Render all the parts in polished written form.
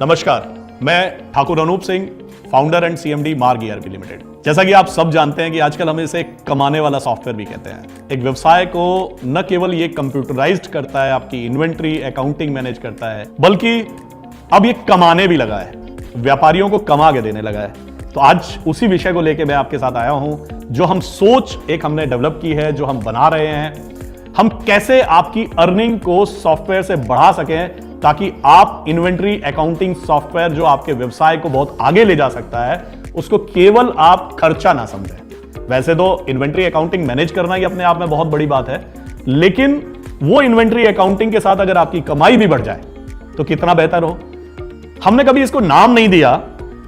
नमस्कार, मैं Thakur Anoop Singh, founder and CMD Marg ERP limited. जैसा कि आप सब जानते हैं कि आजकल हम इसे कमाने वाला सॉफ्टवेयर भी कहते हैं। एक व्यवसाय को न केवल ये कंप्यूटराइज्ड करता है, आपकी इन्वेंट्री अकाउंटिंग मैनेज करता है, बल्कि अब ये कमाने भी लगा है, व्यापारियों को कमा के देने लगा है। तो आज उसी विषय को लेकर मैं आपके साथ आया हूं, जो हम सोच एक हमने डेवलप की है, जो हम बना रहे हैं। हम कैसे आपकी अर्निंग को सॉफ्टवेयर से बढ़ा सकें ताकि आप इन्वेंट्री अकाउंटिंग सॉफ्टवेयर जो आपके व्यवसाय को बहुत आगे ले जा सकता है, उसको केवल आप खर्चा ना समझें। वैसे तो इन्वेंट्री अकाउंटिंग मैनेज करना ही अपने आप में बहुत बड़ी बात है, लेकिन वो इन्वेंट्री अकाउंटिंग के साथ अगर आपकी कमाई भी बढ़ जाए तो कितना बेहतर हो। हमने कभी इसको नाम नहीं दिया,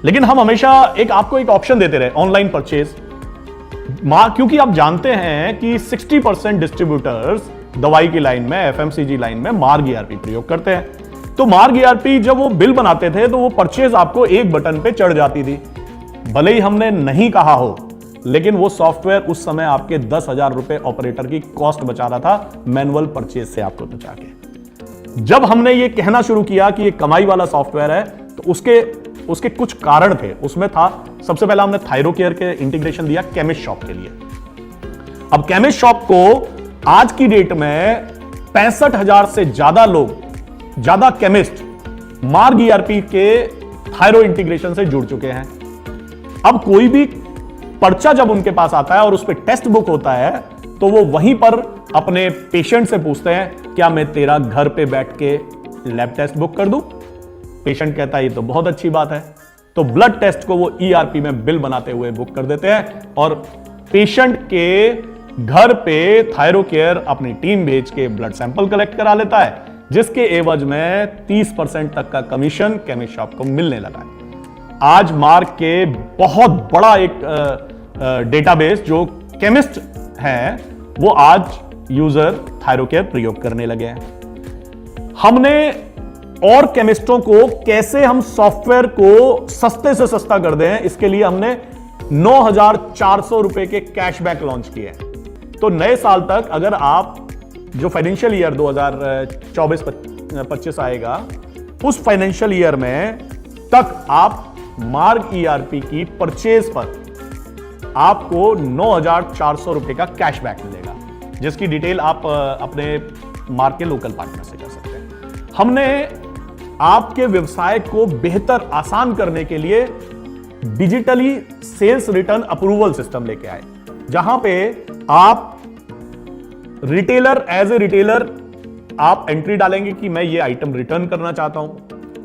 लेकिन हम हमेशा आपको एक ऑप्शन देते रहे, ऑनलाइन परचेज। क्योंकि आप जानते हैं कि 60% डिस्ट्रीब्यूटर्स दवाई की लाइन में, एफएमसीजी लाइन में मार्ग ईआरपी प्रयोग करते हैं। तो मार्ग ईआरपी जब वो बिल बनाते थे तो वो परचेज आपको एक बटन पे चढ़ जाती थी। भले ही हमने नहीं कहा हो, लेकिन वो सॉफ्टवेयर उस समय आपके 10,000 रुपए ऑपरेटर की कॉस्ट बचा रहा था, मैनुअल परचेज से आपको बचा के। जब हमने ये कहना शुरू किया कि ये कमाई वाला सॉफ्टवेयर है, तो उसके कुछ कारण थे। उसमें था, सबसे पहला हमने थायरोकेयर के इंटीग्रेशन दिया केमिस्ट शॉप के लिए। अब केमिस्ट शॉप को आज की डेट में 65,000 से ज्यादा केमिस्ट मार्ग ईआरपी के थायरो इंटीग्रेशन से जुड़ चुके हैं। अब कोई भी पर्चा जब उनके पास आता है और उस पर टेस्ट बुक होता है, तो वो वहीं पर अपने पेशेंट से पूछते हैं, क्या मैं तेरा घर पे बैठ के लैब टेस्ट बुक कर दूं? पेशेंट कहता है ये तो बहुत अच्छी बात है। तो ब्लड टेस्ट को वो ईआरपी में बिल बनाते हुए बुक कर देते हैं और पेशेंट के घर पे थायरोकेयर अपनी टीम भेज के ब्लड सैंपल कलेक्ट करा लेता है, जिसके एवज में 30% तक का कमीशन केमिस्ट शॉप को मिलने लगा है। आज मार्ग के बहुत बड़ा एक डेटाबेस जो केमिस्ट हैं, वो आज यूजर थायरोकेयर प्रयोग करने लगे हैं। हमने और केमिस्टों को कैसे हम सॉफ्टवेयर को सस्ते से सस्ता कर दें, इसके लिए हमने 9,400 रुपए के कैशबैक लॉन्च किए हैं। तो नए साल तक अगर आप जो फाइनेंशियल ईयर 2024-25 आएगा, उस फाइनेंशियल ईयर में तक आप मार्ग ईआरपी की परचेज पर आपको 9,400 रुपए का कैशबैक मिलेगा, जिसकी डिटेल आप अपने मार्ग के लोकल पार्टनर से कर सकते हैं। हमने आपके व्यवसाय को बेहतर आसान करने के लिए digitally sales return approval system लेके आए, जहां पे आप रिटेलर एज ए रिटेलर आप एंट्री डालेंगे कि मैं ये आइटम रिटर्न करना चाहता हूं,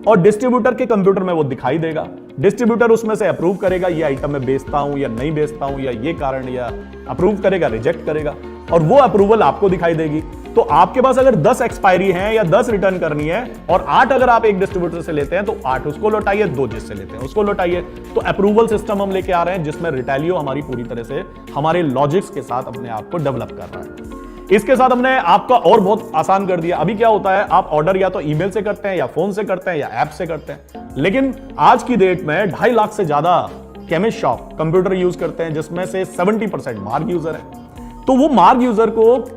और डिस्ट्रीब्यूटर के कंप्यूटर में वो दिखाई देगा। डिस्ट्रीब्यूटर उसमें से अप्रूव करेगा, ये आइटम मैं बेचता हूं या नहीं बेचता हूं, या ये कारण, या अप्रूव करेगा, रिजेक्ट करेगा, और वो अप्रूवल आपको दिखाई देगी। तो आपके पास अगर 10 एक्सपायरी है या 10 रिटर्न करनी है, और 8 अगर आप एक डिस्ट्रीब्यूटर से लेते हैं तो 8 उसको लौटाइए, 2 जिससे लेते हैं उसको लौटाइए। तो अप्रूवल सिस्टम हम लेके आ रहे हैं, जिसमें रिटेलियो हमारी पूरी तरह से हमारे लॉजिक्स के साथ अपने आप को डेवलप कर रहा है। इसके साथ हमने आपका और बहुत आसान कर दिया। अभी क्या होता है, आप ऑर्डर या तो ईमेल से करते हैं, या फोन से करते हैं, या ऐप से करते हैं, लेकिन आज की डेट में 2.5 लाख से ज्यादा केमिस्ट शॉप कंप्यूटर यूज करते हैं, जिसमें से 70% मार्ग यूजर है। तो वो मार्ग यूजर को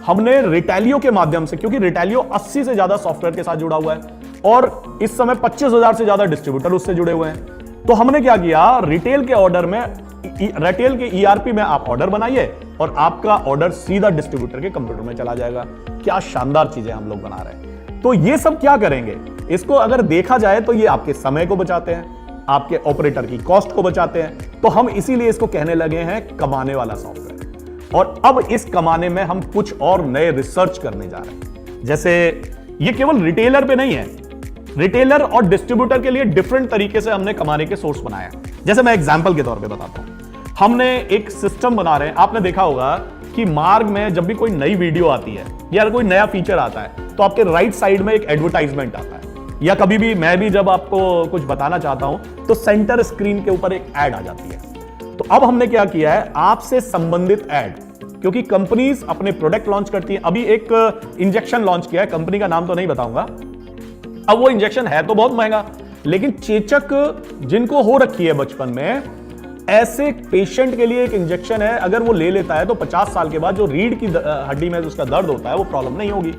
हमने रिटेलियो के माध्यम से, क्योंकि रिटेलियो 80 से ज्यादा सॉफ्टवेयर के साथ जुड़ा हुआ है और इस समय 25,000 से ज्यादा डिस्ट्रीब्यूटर उससे जुड़े हुए हैं, तो हमने क्या किया, रिटेल के ऑर्डर में, रिटेल के ईआरपी में आप ऑर्डर बनाइए और आपका ऑर्डर सीधा डिस्ट्रीब्यूटर के कंप्यूटर में चला जाएगा। क्या शानदार चीजें हम लोग बना रहे हैं। तो ये सब क्या करेंगे, इसको अगर देखा जाए तो ये आपके समय को बचाते हैं, आपके ऑपरेटर की कॉस्ट को बचाते हैं। तो हम इसीलिए इसको कहने लगे हैं कमाने वाला सॉफ्टवेयर। और अब इस कमाने में हम कुछ और नए रिसर्च करने जा रहे हैं। जैसे ये केवल रिटेलर पे नहीं है, रिटेलर और डिस्ट्रीब्यूटर के लिए डिफरेंट तरीके से हमने कमाने के सोर्स बनाया। जैसे मैं एग्जांपल के तौर पे बताता हूं, हमने एक सिस्टम बना रहे हैं। आपने देखा होगा कि मार्ग में जब भी कोई नई वीडियो आती है या कोई नया फीचर आता है, तो आपके राइट साइड में एक एडवर्टाइजमेंट आता है, या कभी भी मैं भी जब आपको कुछ बताना चाहता हूं तो सेंटर स्क्रीन के ऊपर एक ऐड आ जाती है। तो अब हमने क्या किया है, आपसे संबंधित ऐड, क्योंकि कंपनीज अपने प्रोडक्ट लॉन्च करती हैं। अभी एक इंजेक्शन लॉन्च किया है, कंपनी का नाम तो नहीं बताऊंगा। अब वो इंजेक्शन है तो बहुत महंगा, लेकिन चेचक जिनको हो रखी है बचपन में, ऐसे पेशेंट के लिए एक इंजेक्शन है, अगर वो ले लेता है तो 50 साल के बाद जो रीढ़ की हड्डी में उसका दर्द होता है वो प्रॉब्लम नहीं होगी।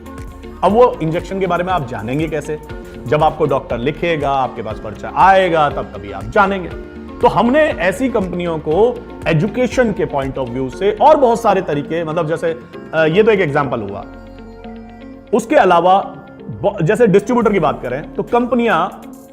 अब वो इंजेक्शन के बारे में आप जानेंगे कैसे? जब आपको डॉक्टर लिखेगा, आपके पास पर्चा आएगा, तब कभी आप जानेंगे। तो हमने ऐसी कंपनियों को एजुकेशन के पॉइंट ऑफ व्यू से और बहुत सारे तरीके, मतलब जैसे ये तो एक एग्जांपल हुआ, उसके अलावा जैसे डिस्ट्रीब्यूटर की बात करें तो कंपनियां,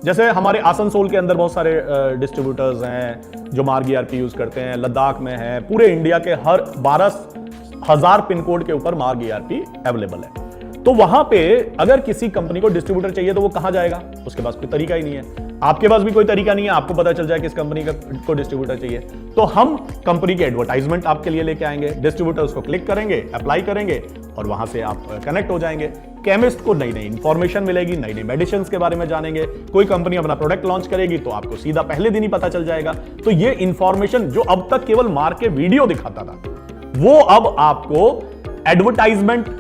जैसे हमारे आसनसोल के अंदर बहुत सारे डिस्ट्रीब्यूटर्स हैं जो मार्ग ईआरपी यूज करते हैं, लद्दाख में है, पूरे इंडिया के हर 12,000 पिन कोड के ऊपर मार्ग ईआरपी अवेलेबल है। तो वहां पे अगर किसी कंपनी को डिस्ट्रीब्यूटर चाहिए तो वो कहां जाएगा? उसके पास कोई तरीका ही नहीं है। आपके पास भी कोई तरीका नहीं है, आपको पता चल जाए किस कंपनी को डिस्ट्रीब्यूटर चाहिए। तो हम कंपनी की एडवर्टाइजमेंट आपके लिए लेके आएंगे, डिस्ट्रीब्यूटर उसको क्लिक करेंगे, अप्लाई करेंगे और वहां से आप कनेक्ट हो जाएंगे। केमिस्ट को नई नई इंफॉर्मेशन मिलेगी, नई नई मेडिसिन के बारे में जानेंगे। कोई कंपनी अपना प्रोडक्ट लॉन्च करेगी तो आपको सीधा पहले दिन ही पता चल जाएगा। तो ये इंफॉर्मेशन जो अब तक केवल मार्क के वीडियो दिखाता था, वो अब आपको एडवर्टाइजमेंट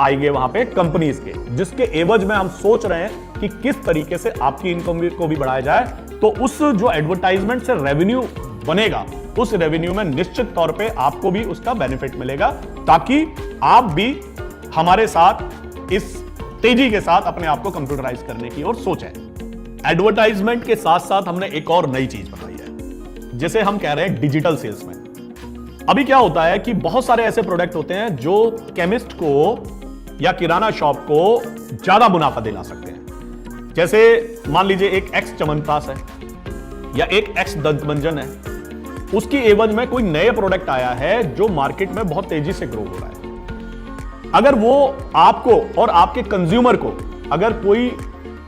आएंगे वहां पे कंपनीज के, जिसके एवज में हम सोच रहे हैं कि किस तरीके से आपकी इनकम को भी बढ़ाया जाए। तो उस जो एडवर्टाइजमेंट से रेवेन्यू बनेगा, उस रेवेन्यू में निश्चित तौर पे आपको भी उसका बेनिफिट मिलेगा, ताकि आप भी हमारे साथ इस तेजी के साथ अपने आप को कंप्यूटराइज करने की ओर सोचें। एडवर्टाइजमेंट के साथ साथ हमने एक और नई चीज बताई है, जिसे हम कह रहे हैं डिजिटल सेल्समैन। अभी क्या होता है कि बहुत सारे ऐसे प्रोडक्ट होते हैं जो केमिस्ट को या किराना शॉप को ज्यादा मुनाफा दिला सकते हैं। जैसे मान लीजिए एक एक्स च्यवनप्राश है या एक एक्स दंतमंजन है, उसकी एवज में कोई नए प्रोडक्ट आया है जो मार्केट में बहुत तेजी से ग्रो हो रहा है। अगर वो आपको और आपके कंज्यूमर को अगर कोई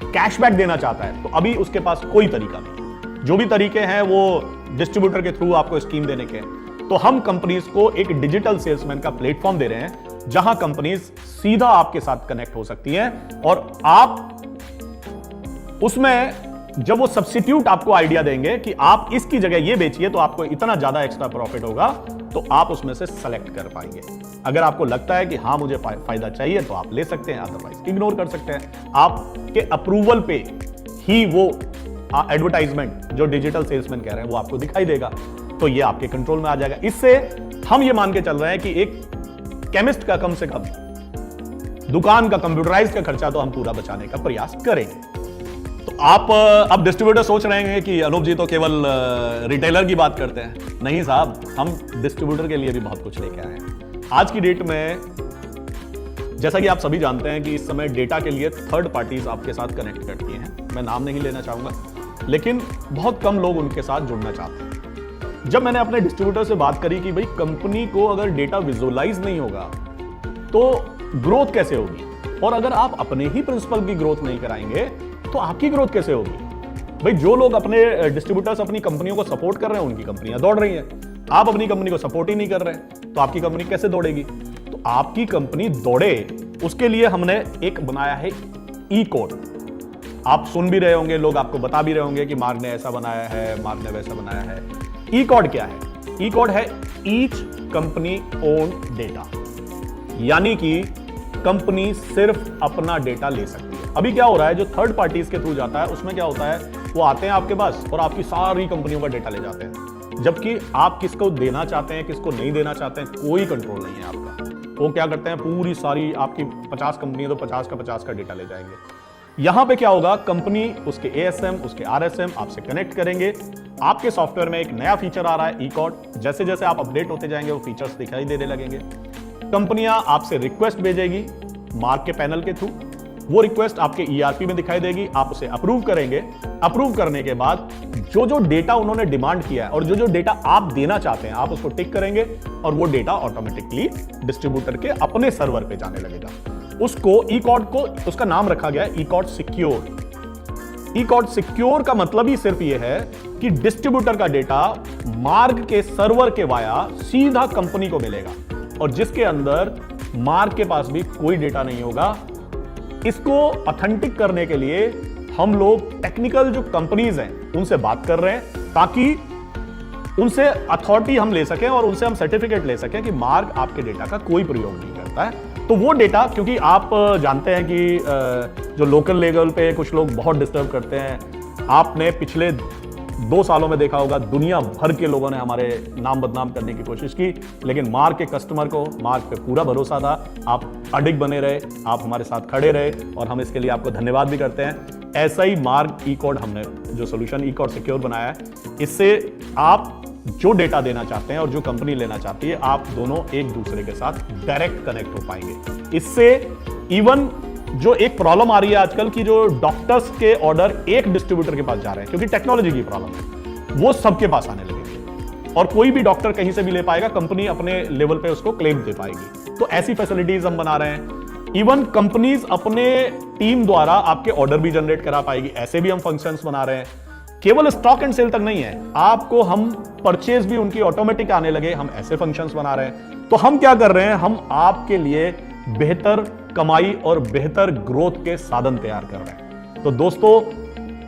कैशबैक देना चाहता है तो अभी उसके पास कोई तरीका नहीं। जो भी तरीके हैं वो डिस्ट्रीब्यूटर के थ्रू आपको स्कीम देने के। तो हम कंपनीज को एक डिजिटल सेल्समैन का प्लेटफॉर्म दे रहे हैं, जहां कंपनीज सीधा आपके साथ कनेक्ट हो सकती हैं और आप उसमें जब वो सब्स्टिट्यूट आपको आइडिया देंगे कि आप इसकी जगह ये बेचिए तो आपको इतना ज्यादा एक्स्ट्रा प्रॉफिट होगा, तो आप उसमें से सेलेक्ट कर पाएंगे। अगर आपको लगता है कि हाँ मुझे फायदा चाहिए तो आप ले सकते हैं, अदरवाइज इग्नोर कर सकते हैं। आपके अप्रूवल पे ही वो एडवर्टाइजमेंट जो डिजिटल सेल्समैन कह रहे हैं वो आपको दिखाई देगा, तो ये आपके कंट्रोल में आ जाएगा। इससे हम ये मान के चल रहे हैं कि एक केमिस्ट का कम से कम दुकान का कंप्यूटराइज का खर्चा तो हम पूरा बचाने का प्रयास करेंगे। तो आप अब डिस्ट्रीब्यूटर सोच रहे हैं कि अनूप जी तो केवल रिटेलर की बात करते हैं। नहीं साहब, हम डिस्ट्रीब्यूटर के लिए भी बहुत कुछ लेके आए हैं। आज की डेट में जैसा कि आप सभी जानते हैं कि इस समय डेटा के लिए थर्ड पार्टीज आपके साथ कनेक्ट करती हैं। मैं नाम नहीं लेना चाहूंगा, लेकिन बहुत कम लोग उनके साथ जुड़ना चाहते हैं। जब मैंने अपने डिस्ट्रीब्यूटर से बात करी कि भाई कंपनी को अगर डेटा विजुअलाइज नहीं होगा तो ग्रोथ कैसे होगी, और अगर आप अपने ही प्रिंसिपल की ग्रोथ नहीं कराएंगे तो आपकी ग्रोथ कैसे होगी? भाई जो लोग अपने डिस्ट्रीब्यूटर्स अपनी कंपनियों को सपोर्ट कर रहे हैं उनकी कंपनियां दौड़ रही हैं, आप अपनी कंपनी को सपोर्ट ही नहीं कर रहे हैं तो आपकी कंपनी कैसे दौड़ेगी? तो आपकी कंपनी दौड़े उसके लिए हमने एक बनाया है ई कोड। आप सुन भी रहे होंगे, लोग आपको बता भी रहे होंगे कि मार्ग ने ऐसा बनाया है, मार्ग ने वैसा बनाया है। ई कोड क्या है? ई कोड है ईच कंपनी ओन डेटा, यानी कि कंपनी सिर्फ अपना डेटा ले सकती है। अभी क्या हो रहा है, जो थर्ड पार्टीज के थ्रू जाता है उसमें क्या होता है, वो आते हैं आपके पास और आपकी सारी कंपनियों का डेटा ले जाते हैं, जबकि आप किसको देना चाहते हैं किसको नहीं देना चाहते हैं कोई कंट्रोल नहीं है आपका। वो क्या करते हैं, पूरी सारी आपकी 50 कंपनी है तो 50 का 50 का डेटा ले जाएंगे। यहां पे क्या होगा, कंपनी उसके एएसएम उसके आरएसएम आपसे कनेक्ट करेंगे। आपके सॉफ्टवेयर में एक नया फीचर आ रहा है ई कोड। जैसे जैसे आप अपडेट होते जाएंगे वो फीचर्स दिखाई देने लगेंगे। कंपनियां आपसे रिक्वेस्ट भेजेगी मार्क के पैनल के थ्रू, वो रिक्वेस्ट आपके ईआरपी में दिखाई देगी, आप उसे अप्रूव करेंगे। अप्रूव करने के बाद जो जो डेटा उन्होंने डिमांड किया है और जो जो डेटा आप देना चाहते हैं आप उसको टिक करेंगे और वो डेटा ऑटोमेटिकली डिस्ट्रीब्यूटर के अपने सर्वर पे जाने लगेगा। उसको ई कोड को उसका नाम रखा गया है ई कोड सिक्योर। ई कोड सिक्योर का मतलब ही सिर्फ ये है कि डिस्ट्रीब्यूटर का डेटा मार्ग के सर्वर के वाया सीधा कंपनी को मिलेगा और जिसके अंदर मार्ग के पास भी कोई डेटा नहीं होगा। इसको ऑथेंटिक करने के लिए हम लोग टेक्निकल जो कंपनीज हैं उनसे बात कर रहे हैं ताकि उनसे अथॉरिटी हम ले सकें और उनसे हम सर्टिफिकेट ले सकें कि मार्ग आपके डेटा का कोई प्रयोग नहीं करता है। तो वो डेटा, क्योंकि आप जानते हैं कि जो लोकल लेवल पे कुछ लोग बहुत डिस्टर्ब करते हैं। आपने पिछले 2 सालों में देखा होगा दुनिया भर के लोगों ने हमारे नाम बदनाम करने की कोशिश की, लेकिन मार्ग के कस्टमर को मार्ग पे पूरा भरोसा था। आप अडिग बने रहे, आप हमारे साथ खड़े रहे और हम इसके लिए आपको धन्यवाद भी करते हैं। ऐसा ही मार्ग ई कोड हमने जो सोल्यूशन ई कोड सिक्योर बनाया है, इससे आप जो डेटा देना चाहते हैं और जो कंपनी लेना चाहती है, आप दोनों एक दूसरे के साथ डायरेक्ट कनेक्ट हो पाएंगे। इससे इवन जो एक प्रॉब्लम आ रही है आजकल की, जो डॉक्टर्स के ऑर्डर एक डिस्ट्रीब्यूटर के पास जा रहे हैं क्योंकि टेक्नोलॉजी की प्रॉब्लम है, वो सबके पास आने लगेंगे और कोई भी डॉक्टर कहीं से भी ले पाएगा, कंपनी अपने लेवल पे उसको क्लेम दे पाएगी। तो ऐसी फैसिलिटीज हम बना रहे हैं। इवन कंपनीज अपने टीम द्वारा आपके ऑर्डर भी जनरेट करा पाएगी, ऐसे भी हम फंक्शंस बना रहे हैं। केवल स्टॉक एंड सेल तक नहीं है, आपको हम परचेज भी उनकी ऑटोमेटिक आने लगे, हम ऐसे फंक्शंस बना रहे हैं। तो हम क्या कर रहे हैं, हम आपके लिए बेहतर कमाई और बेहतर ग्रोथ के साधन तैयार कर रहे हैं। तो दोस्तों,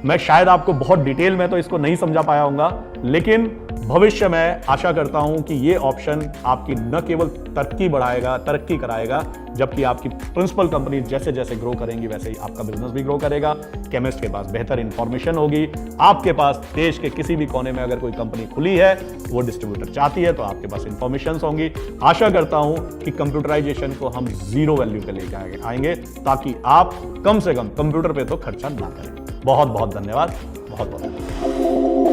मैं शायद आपको बहुत डिटेल में तो इसको नहीं समझा पाया होगा, लेकिन भविष्य में आशा करता हूं कि ये ऑप्शन आपकी न केवल तरक्की कराएगा, जबकि आपकी प्रिंसिपल कंपनी जैसे जैसे ग्रो करेंगी वैसे ही आपका बिजनेस भी ग्रो करेगा। केमिस्ट के पास बेहतर इंफॉर्मेशन होगी, आपके पास देश के किसी भी कोने में अगर कोई कंपनी खुली है, वो डिस्ट्रीब्यूटर चाहती है, तो आपके पास इंफॉर्मेशन होंगी। आशा करता हूं कि कंप्यूटराइजेशन को हम जीरो वैल्यू पे लेकर आएंगे, ताकि आप कम से कम कंप्यूटर पे तो खर्चा ना करें। बहुत बहुत धन्यवाद, बहुत बहुत धन्यवाद।